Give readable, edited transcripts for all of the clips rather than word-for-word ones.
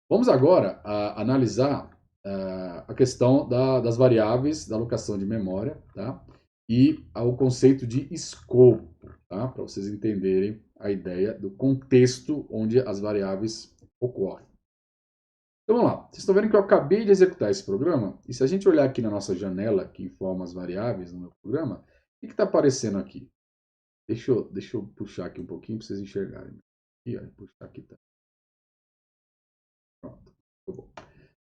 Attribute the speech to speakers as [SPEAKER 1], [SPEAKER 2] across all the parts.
[SPEAKER 1] Vamos agora analisar a questão das variáveis da alocação de memória, tá? E o conceito de escopo, tá? Para vocês entenderem a ideia do contexto onde as variáveis ocorrem. Então vamos lá. Vocês estão vendo que eu acabei de executar esse programa? E se a gente olhar aqui na nossa janela que informa as variáveis no meu programa, o que está aparecendo aqui? Deixa eu puxar aqui um pouquinho para vocês enxergarem. Aqui, ó, puxar aqui, tá? Pronto.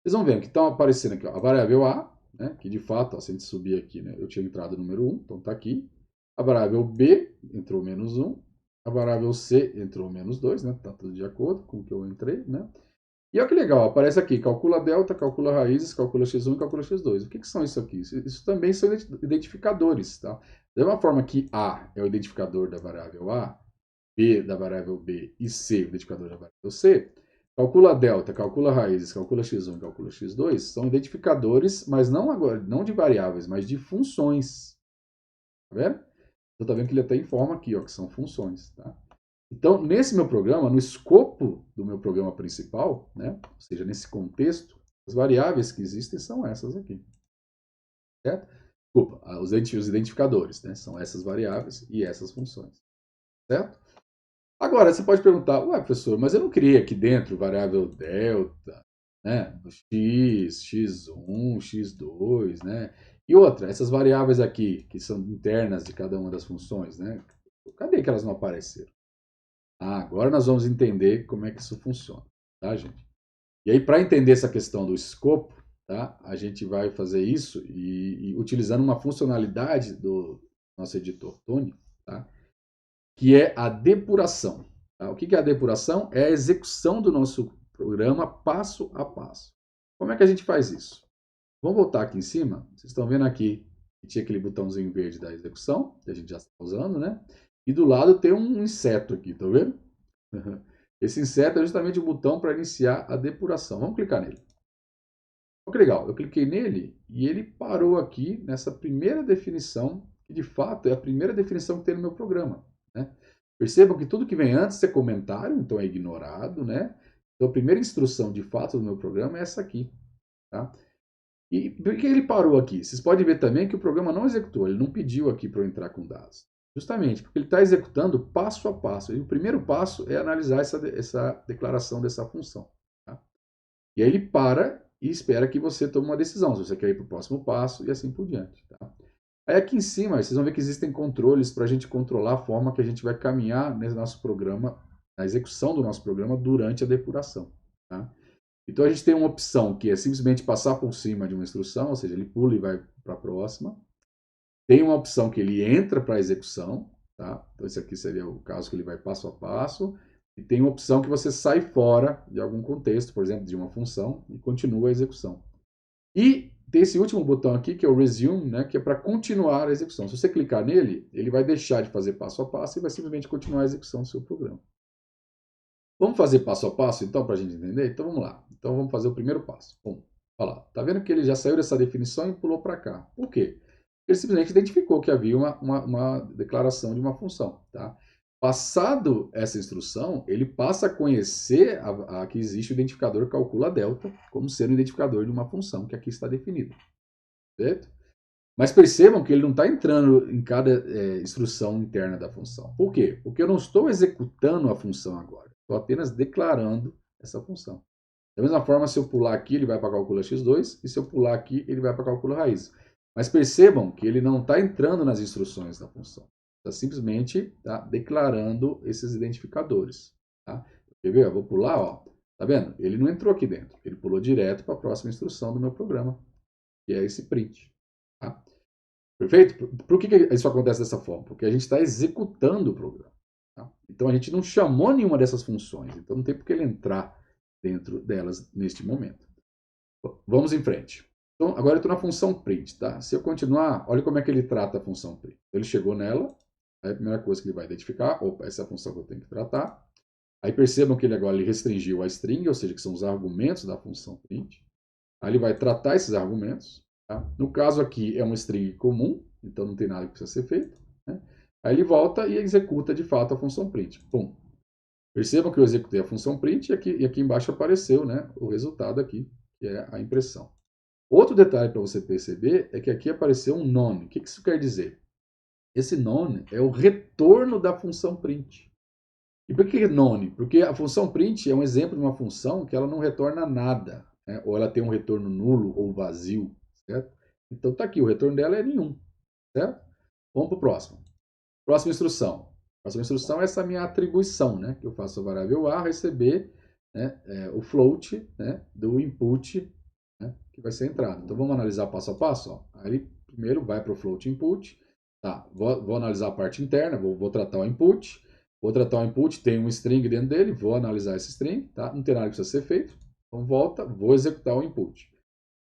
[SPEAKER 1] Vocês vão ver que está aparecendo aqui, ó, a variável A, né, que de fato, ó, se a gente subir aqui, né, eu tinha entrado número 1, então está aqui. A variável B entrou menos 1. A variável C entrou menos 2, né? Está tudo de acordo com o que eu entrei, né? E olha que legal, aparece aqui, calcula delta, calcula raízes, calcula x1 e calcula x2. O que são isso aqui? Isso também são identificadores, tá? Da mesma forma que A é o identificador da variável A, B da variável B e C o identificador da variável C, calcula delta, calcula raízes, calcula x1 e calcula x2 são identificadores, mas não agora, não de variáveis, mas de funções. Tá vendo? Então tá vendo que ele até informa aqui, ó, que são funções, tá? Então, nesse meu programa, no escopo do meu programa principal, né, ou seja, nesse contexto, as variáveis que existem são essas aqui. Certo? Desculpa, os identificadores, né, são essas variáveis e essas funções. Certo? Agora, você pode perguntar, ué, professor, mas eu não criei aqui dentro variável delta, né, x, x1, x2, né? E outra, essas variáveis aqui, que são internas de cada uma das funções, né? Cadê que elas não apareceram? Agora nós vamos entender como é que isso funciona, tá, gente? E aí, para entender essa questão do escopo, tá, a gente vai fazer isso e utilizando uma funcionalidade do nosso editor Tony, tá, que é a depuração. Tá? O que é a depuração? É a execução do nosso programa passo a passo. Como é que a gente faz isso? Vamos voltar aqui em cima. Vocês estão vendo aqui que tinha aquele botãozinho verde da execução, que a gente já está usando, né? E do lado tem um inseto aqui, tá vendo? Esse inseto é justamente o botão para iniciar a depuração. Vamos clicar nele. Olha que legal, eu cliquei nele e ele parou aqui nessa primeira definição, que de fato é a primeira definição que tem no meu programa. Né? Percebam que tudo que vem antes é comentário, então é ignorado, né? Então a primeira instrução de fato do meu programa é essa aqui. Tá? E por que ele parou aqui? Vocês podem ver também que o programa não executou, ele não pediu aqui para eu entrar com dados. Justamente porque ele está executando passo a passo. E o primeiro passo é analisar essa declaração dessa função. Tá? E aí ele para e espera que você tome uma decisão, se você quer ir para o próximo passo e assim por diante. Tá? Aí aqui em cima, vocês vão ver que existem controles para a gente controlar a forma que a gente vai caminhar nesse nosso programa, na execução do nosso programa durante a depuração. Tá? Então a gente tem uma opção que é simplesmente passar por cima de uma instrução, ou seja, ele pula e vai para a próxima. Tem uma opção que ele entra para a execução, tá? Então esse aqui seria o caso que ele vai passo a passo. E tem uma opção que você sai fora de algum contexto, por exemplo, de uma função, e continua a execução. E tem esse último botão aqui, que é o Resume, né, que é para continuar a execução. Se você clicar nele, ele vai deixar de fazer passo a passo e vai simplesmente continuar a execução do seu programa. Vamos fazer passo a passo, então, para a gente entender? Então, vamos lá. Então, vamos fazer o primeiro passo. Bom, olha lá. Tá vendo que ele já saiu dessa definição e pulou para cá. Por quê? Ele simplesmente identificou que havia uma declaração de uma função. Tá? Passado essa instrução, ele passa a conhecer que existe o identificador calcula delta como sendo o identificador de uma função que aqui está definida. Certo? Mas percebam que ele não está entrando em cada instrução interna da função. Por quê? Porque eu não estou executando a função agora. Estou apenas declarando essa função. Da mesma forma, se eu pular aqui, ele vai para calcula x2, e se eu pular aqui, ele vai para calcula raiz. Mas percebam que ele não está entrando nas instruções da função. Está simplesmente declarando esses identificadores. Tá? Quer ver? Eu vou pular, ó. Tá vendo? Ele não entrou aqui dentro. Ele pulou direto para a próxima instrução do meu programa, que é esse print. Tá? Perfeito? Por que isso acontece dessa forma? Porque a gente está executando o programa. Tá? Então a gente não chamou nenhuma dessas funções. Então não tem por que ele entrar dentro delas neste momento. Vamos em frente. Então, agora eu estou na função print. Tá? Se eu continuar, olha como é que ele trata a função print. Ele chegou nela, aí a primeira coisa que ele vai identificar, opa, essa é a função que eu tenho que tratar. Aí percebam que ele agora restringiu a string, ou seja, que são os argumentos da função print. Aí ele vai tratar esses argumentos. Tá? No caso aqui é uma string comum, então não tem nada que precisa ser feito. Né? Aí ele volta e executa de fato a função print. Pum. Percebam que eu executei a função print e aqui embaixo apareceu, né, o resultado aqui, que é a impressão. Outro detalhe para você perceber é que aqui apareceu um none. O que isso quer dizer? Esse none é o retorno da função print. E por que none? Porque a função print é um exemplo de uma função que ela não retorna nada, né? Ou ela tem um retorno nulo ou vazio, certo? Então tá aqui, o retorno dela é nenhum, certo? Vamos para o próximo. Próxima instrução. Próxima instrução é essa minha atribuição, né? Que eu faço a variável A receber, né, o float, né, do input, né, que vai ser a entrada. Então vamos analisar passo a passo. Ó. Aí ele primeiro vai para o float input. Tá, vou analisar a parte interna, vou tratar o input. Vou tratar o input, tem um string dentro dele, vou analisar esse string, tá? Não tem nada que precisa ser feito. Então volta, vou executar o input.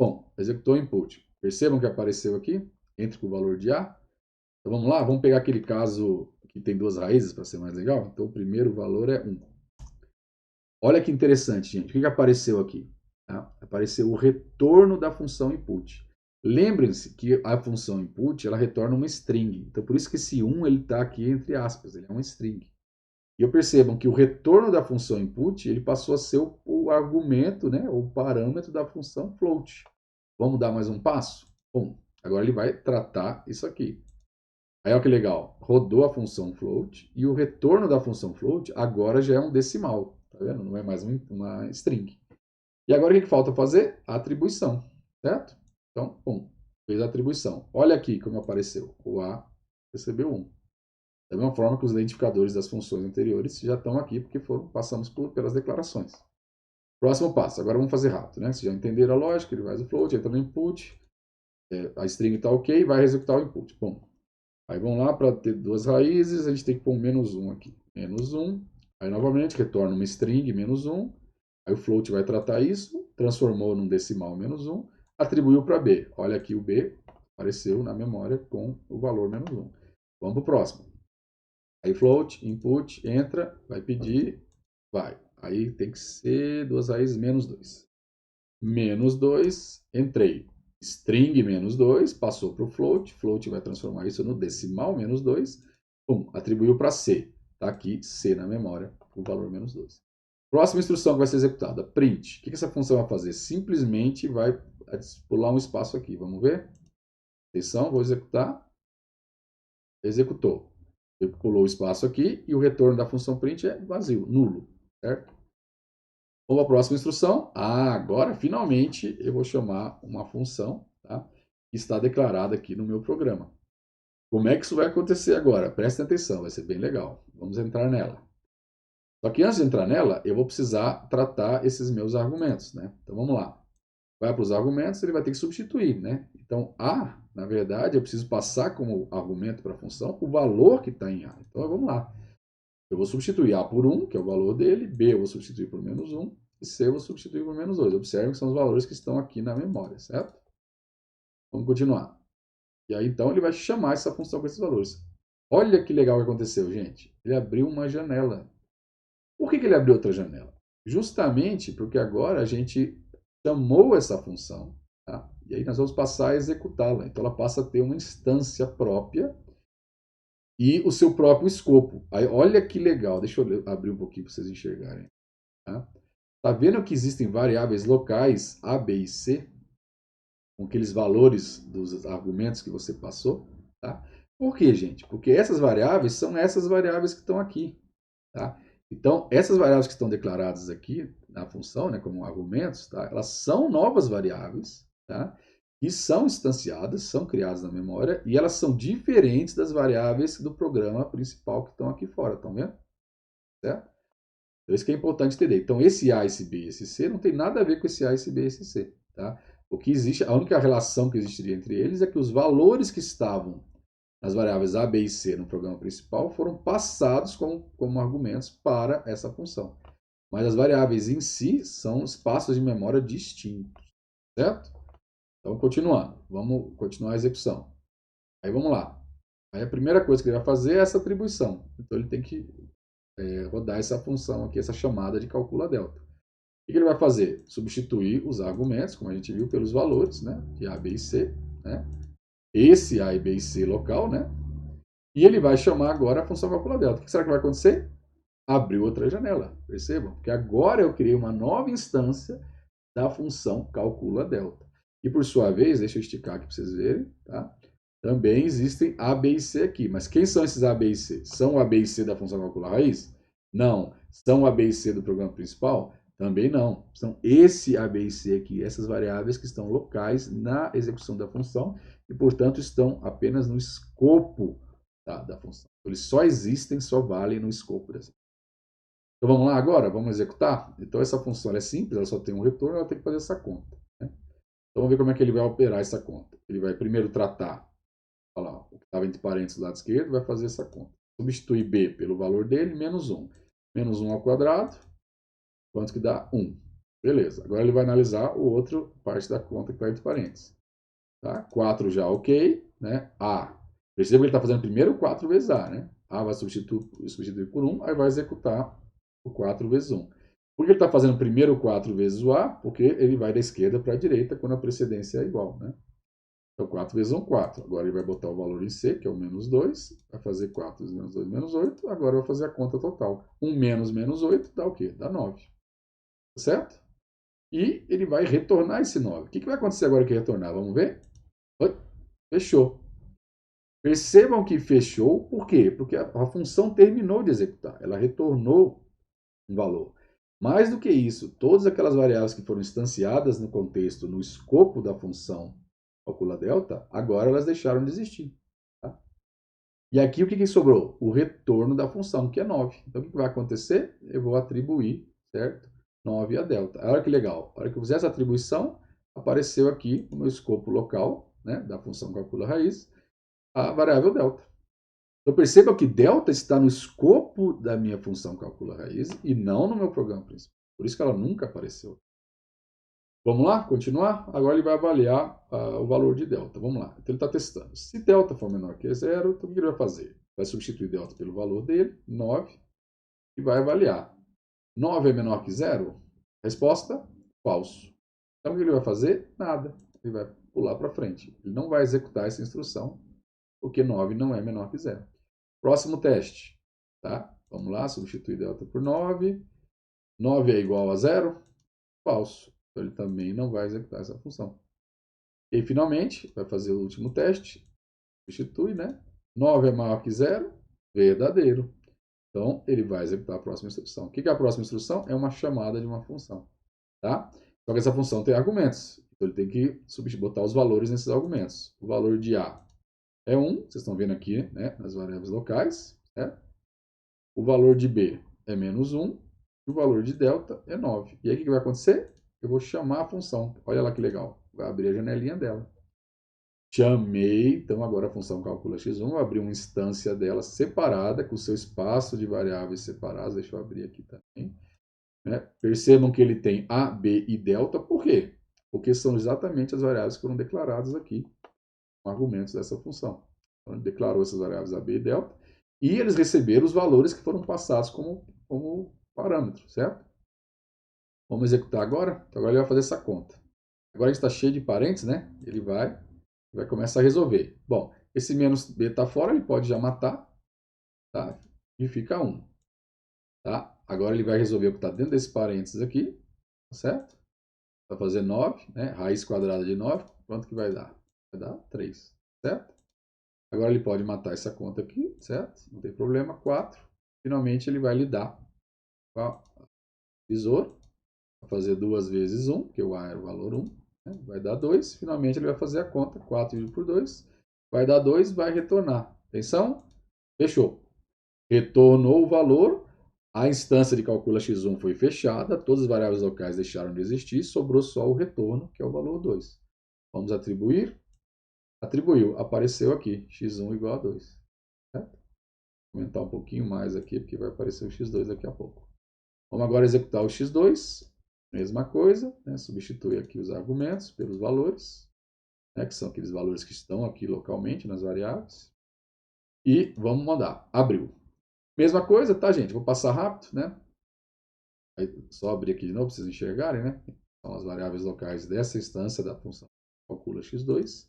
[SPEAKER 1] Bom, executou o input. Percebam que apareceu aqui, entre com o valor de A. Então vamos lá, vamos pegar aquele caso que tem duas raízes para ser mais legal. Então o primeiro valor é 1. Olha que interessante, gente. O que apareceu aqui? Tá? Apareceu o retorno da função input. Lembrem-se que a função input ela retorna uma string. Então por isso que esse 1 está aqui entre aspas, ele é uma string. E percebam que o retorno da função input ele passou a ser o argumento, né, o parâmetro da função float. Vamos dar mais um passo? Bom, agora ele vai tratar isso aqui. Aí olha que legal, rodou a função float e o retorno da função float agora já é um decimal, tá vendo? Não é mais uma string. E agora o que falta fazer? A atribuição, certo? Então, bom, fez a atribuição. Olha aqui como apareceu, o A recebeu 1. Da mesma forma que os identificadores das funções anteriores já estão aqui, porque passamos pelas declarações. Próximo passo, agora vamos fazer rápido, né? Vocês já entenderam a lógica, ele faz o float, entra no input, a string está ok, vai executar o input. Bom, aí vamos lá, para ter duas raízes, a gente tem que pôr um -1 aqui. -1, aí novamente retorna uma string, -1, aí o float vai tratar isso, transformou num decimal -1, atribuiu para B. Olha aqui o B apareceu na memória com o valor -1. Vamos para o próximo. Aí float, input, entra, vai pedir, vai. Aí tem que ser duas raízes -2. -2, entrei. String -2, passou para o float. Float vai transformar isso no decimal -2. Pum, atribuiu para C. Está aqui C na memória, o valor -2. Próxima instrução que vai ser executada, print. O que essa função vai fazer? Simplesmente vai pular um espaço aqui. Vamos ver? Atenção, vou executar. Executou. Ele pulou o espaço aqui e o retorno da função print é vazio, nulo, certo? Vamos à próxima instrução. Agora, finalmente, eu vou chamar uma função, tá, que está declarada aqui no meu programa. Como é que isso vai acontecer agora? Prestem atenção, vai ser bem legal. Vamos entrar nela. Só que antes de entrar nela, eu vou precisar tratar esses meus argumentos, né? Então, vamos lá. Vai para os argumentos, ele vai ter que substituir, né? Então, A, na verdade, eu preciso passar como argumento para a função o valor que está em A. Então, vamos lá. Eu vou substituir A por 1, que é o valor dele, B eu vou substituir por -1, e C eu vou substituir por -2. Observem que são os valores que estão aqui na memória, certo? Vamos continuar. E aí, então, ele vai chamar essa função com esses valores. Olha que legal que aconteceu, gente. Ele abriu uma janela. Por que ele abriu outra janela? Justamente porque agora a gente chamou essa função, tá? E aí nós vamos passar a executá-la. Então, ela passa a ter uma instância própria e o seu próprio escopo. Aí, olha que legal. Deixa eu abrir um pouquinho para vocês enxergarem. Tá vendo que existem variáveis locais A, B e C? Com aqueles valores dos argumentos que você passou? Tá? Por quê, gente? Porque essas variáveis são essas variáveis que estão aqui. Tá? Então, essas variáveis que estão declaradas aqui na função, né, como argumentos, tá? Elas são novas variáveis, tá? Que são instanciadas, são criadas na memória, e elas são diferentes das variáveis do programa principal que estão aqui fora, estão vendo? Certo? Então, isso que é importante entender. Então, esse A, esse B e esse C não tem nada a ver com esse A, esse B e esse C. Tá? O que existe, a única relação que existiria entre eles é que os valores que estavam nas variáveis A, B e C no programa principal foram passados como argumentos para essa função. Mas as variáveis em si são espaços de memória distintos. Certo? Então, continuando. Vamos continuar a execução. Aí, vamos lá. Aí, a primeira coisa que ele vai fazer é essa atribuição. Então, ele tem que rodar essa função aqui, essa chamada de calcula delta. O que ele vai fazer? Substituir os argumentos, como a gente viu, pelos valores, né, de A, B e C, né? Esse A, B e C local, né? E ele vai chamar agora a função calcula delta. O que será que vai acontecer? abriu outra janela, percebam? Porque agora eu criei uma nova instância da função calcula delta. E por sua vez, deixa eu esticar aqui para vocês verem, tá? Também existem A, B e C aqui. Mas quem são esses A, B e C? São o A, B e C da função calcular raiz? Não. São o A, B e C do programa principal? Também não. São esse A, B e C aqui, essas variáveis que estão locais na execução da função e, portanto, estão apenas no escopo da função. Eles só existem, só valem no escopo dessa. Então vamos lá agora? Vamos executar? Então essa função é simples, ela só tem um retorno, ela tem que fazer essa conta. Né? Então vamos ver como é que ele vai operar essa conta. Ele vai primeiro tratar, olha lá, o que estava entre parênteses do lado esquerdo, vai fazer essa conta. Substitui b pelo valor dele, menos 1. Menos 1 ao quadrado, quanto que dá? 1. Beleza, agora ele vai analisar o outro parte da conta que está entre parênteses. Tá? 4 já ok, né? A. Perceba que ele está fazendo primeiro 4 vezes A, né? A vai substituir por 1, aí vai executar o 4 vezes 1. Por que ele está fazendo primeiro 4 vezes o A? Porque ele vai da esquerda para a direita quando a precedência é igual, né? Então 4 vezes 1, 4. Agora ele vai botar o valor em C, que é o menos 2. Vai fazer 4 vezes menos 2, menos 8. Agora vai fazer a conta total. 1 menos menos 8 dá o quê? Dá 9. Certo? E ele vai retornar esse 9. O que vai acontecer agora que retornar? Vamos ver? Fechou. Percebam que fechou, por quê? Porque a função terminou de executar, ela retornou um valor. Mais do que isso, todas aquelas variáveis que foram instanciadas no contexto, no escopo da função calcula delta, agora elas deixaram de existir. Tá? E aqui o que sobrou? O retorno da função, que é 9. Então o que vai acontecer? Eu vou atribuir, certo? 9 a delta. Olha que legal. A hora que eu fizer essa atribuição, apareceu aqui no meu escopo local, né, da função calcula raiz, a variável delta. Então perceba que delta está no escopo da minha função calcula raiz e não no meu programa principal. Por isso que ela nunca apareceu. Vamos lá? Continuar? Agora ele vai avaliar o valor de delta. Vamos lá. Então ele está testando. Se delta for menor que 0, então o que ele vai fazer? Vai substituir delta pelo valor dele, 9, e vai avaliar. 9 é menor que 0? Resposta, falso. Então o que ele vai fazer? Nada. Ele vai pular para frente. Ele não vai executar essa instrução, porque 9 não é menor que 0. Próximo teste. Tá? Vamos lá, substituir delta por 9. 9 é igual a 0? Falso. Então ele também não vai executar essa função. E finalmente, vai fazer o último teste. Substitui, né? 9 é maior que 0? Verdadeiro. Então ele vai executar a próxima instrução. O que é a próxima instrução? É uma chamada de uma função. Tá? Só que essa função tem argumentos. Então ele tem que botar os valores nesses argumentos. O valor de A é 1, vocês estão vendo aqui, né, nas variáveis locais. Certo? O valor de B é menos 1 e o valor de delta é 9. E aí o que vai acontecer? Eu vou chamar a função. Olha lá que legal. Vai abrir a janelinha dela. Chamei, então agora a função calcula x1. Eu abri uma instância dela separada, com o seu espaço de variáveis separados. Deixa eu abrir aqui também. Né? Percebam que ele tem A, B e delta. Por quê? Porque são exatamente as variáveis que foram declaradas aqui, com argumentos dessa função. Então, ele declarou essas variáveis A, B e delta. E eles receberam os valores que foram passados como parâmetro, certo? Vamos executar agora? Então agora ele vai fazer essa conta. Agora a gente está cheio de parênteses, né? Ele vai começar a resolver. Bom, esse menos b está fora, ele pode já matar, tá? E fica 1. Tá? Agora ele vai resolver o que está dentro desse parênteses aqui, tá certo? Vai fazer 9, né? Raiz quadrada de 9, quanto que vai dar? Vai dar 3, certo? Agora ele pode matar essa conta aqui, certo? Não tem problema, 4. Finalmente ele vai lidar com a divisor. Vai fazer 2 vezes 1, que o A era o valor 1. Né? Vai dar 2. Finalmente ele vai fazer a conta, 4 dividido por 2. Vai dar 2, vai retornar. Atenção, fechou. Retornou o valor, a instância de calcula x1 foi fechada, todas as variáveis locais deixaram de existir, sobrou só o retorno, que é o valor 2. Vamos atribuir. Atribuiu, apareceu aqui, x1 igual a 2. Certo? Vou aumentar um pouquinho mais aqui, porque vai aparecer o x2 daqui a pouco. Vamos agora executar o x2, mesma coisa, né? Substitui aqui os argumentos pelos valores, né? Que são aqueles valores que estão aqui localmente nas variáveis. E vamos mandar, abriu. Mesma coisa, tá, gente? Vou passar rápido, né? Aí, só abrir aqui de novo para vocês enxergarem, né? São as variáveis locais dessa instância da função calcula x2.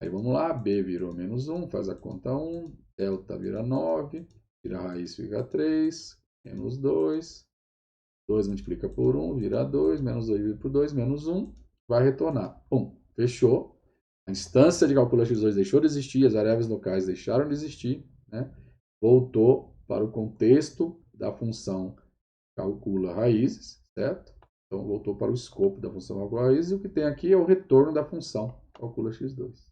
[SPEAKER 1] Aí vamos lá, b virou menos 1, faz a conta 1, delta vira 9, vira a raiz fica 3, menos 2. 2 multiplica por 1, vira 2, menos 2 dividido por 2, menos 1, vai retornar. Pum, fechou. A instância de cálculo x2 deixou de existir, as variáveis locais deixaram de existir, né? Voltou para o contexto da função calcula raízes, certo? Então, voltou para o escopo da função calcula raízes, e o que tem aqui é o retorno da função calcula x2.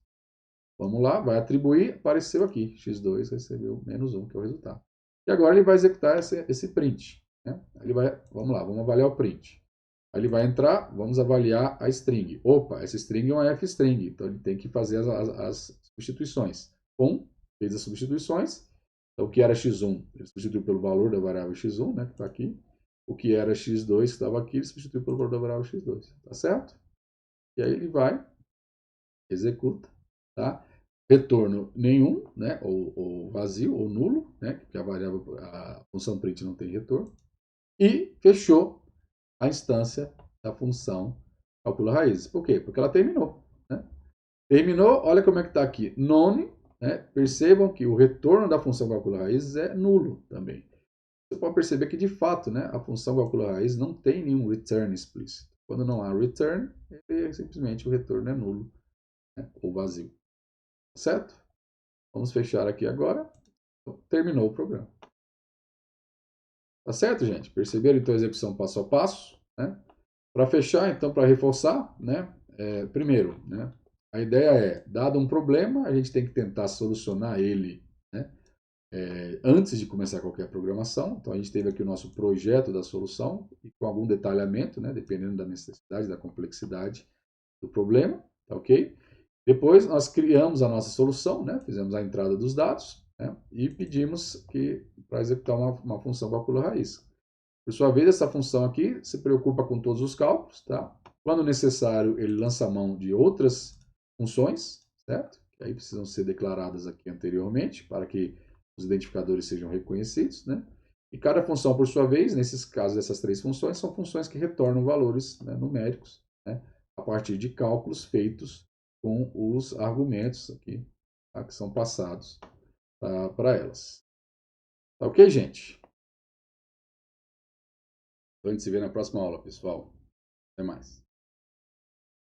[SPEAKER 1] Vamos lá, vai atribuir, apareceu aqui, x2 recebeu menos 1, que é o resultado. E agora ele vai executar esse print. Né? Vamos lá, vamos avaliar o print. Aí ele vai entrar, vamos avaliar a string. Opa, essa string é uma f-string, então ele tem que fazer as substituições. Fez as substituições. Então, o que era x1, ele substituiu pelo valor da variável x1, né, que está aqui. O que era x2, que estava aqui, ele substituiu pelo valor da variável x2. Tá certo? E aí ele vai, executa, tá? Retorno nenhum, né, ou vazio, ou nulo, né, porque a função print não tem retorno. E fechou a instância da função calcula raízes. Por quê? Porque ela terminou. Né? Terminou, olha como é que está aqui. None, né? Percebam que o retorno da função calcula raízes é nulo também. Você pode perceber que, de fato, né, a função calcula raízes não tem nenhum return explícito. Quando não há return, simplesmente o retorno é nulo, né, ou vazio. Certo? Vamos fechar aqui agora. Então, terminou o programa. Tá certo, gente? Perceberam então a execução passo a passo? Né? Para fechar, então, para reforçar, né? Primeiro, né? A ideia é, dado um problema, a gente tem que tentar solucionar ele, né? Antes de começar qualquer programação. Então, a gente teve aqui o nosso projeto da solução, e com algum detalhamento, né? Dependendo da necessidade, da complexidade do problema, tá ok? Depois, nós criamos a nossa solução, né? Fizemos a entrada dos dados, né? E pedimos para executar uma função calcula raiz. Por sua vez, essa função aqui se preocupa com todos os cálculos, tá? Quando necessário, ele lança a mão de outras funções, certo? Que aí precisam ser declaradas aqui anteriormente, para que os identificadores sejam reconhecidos, né? E cada função, por sua vez, nesses casos dessas três funções, são funções que retornam valores, né, numéricos, né, a partir de cálculos feitos com os argumentos aqui, tá, que são passados para elas. Tá ok, gente? Então a gente se vê na próxima aula, pessoal. Até mais.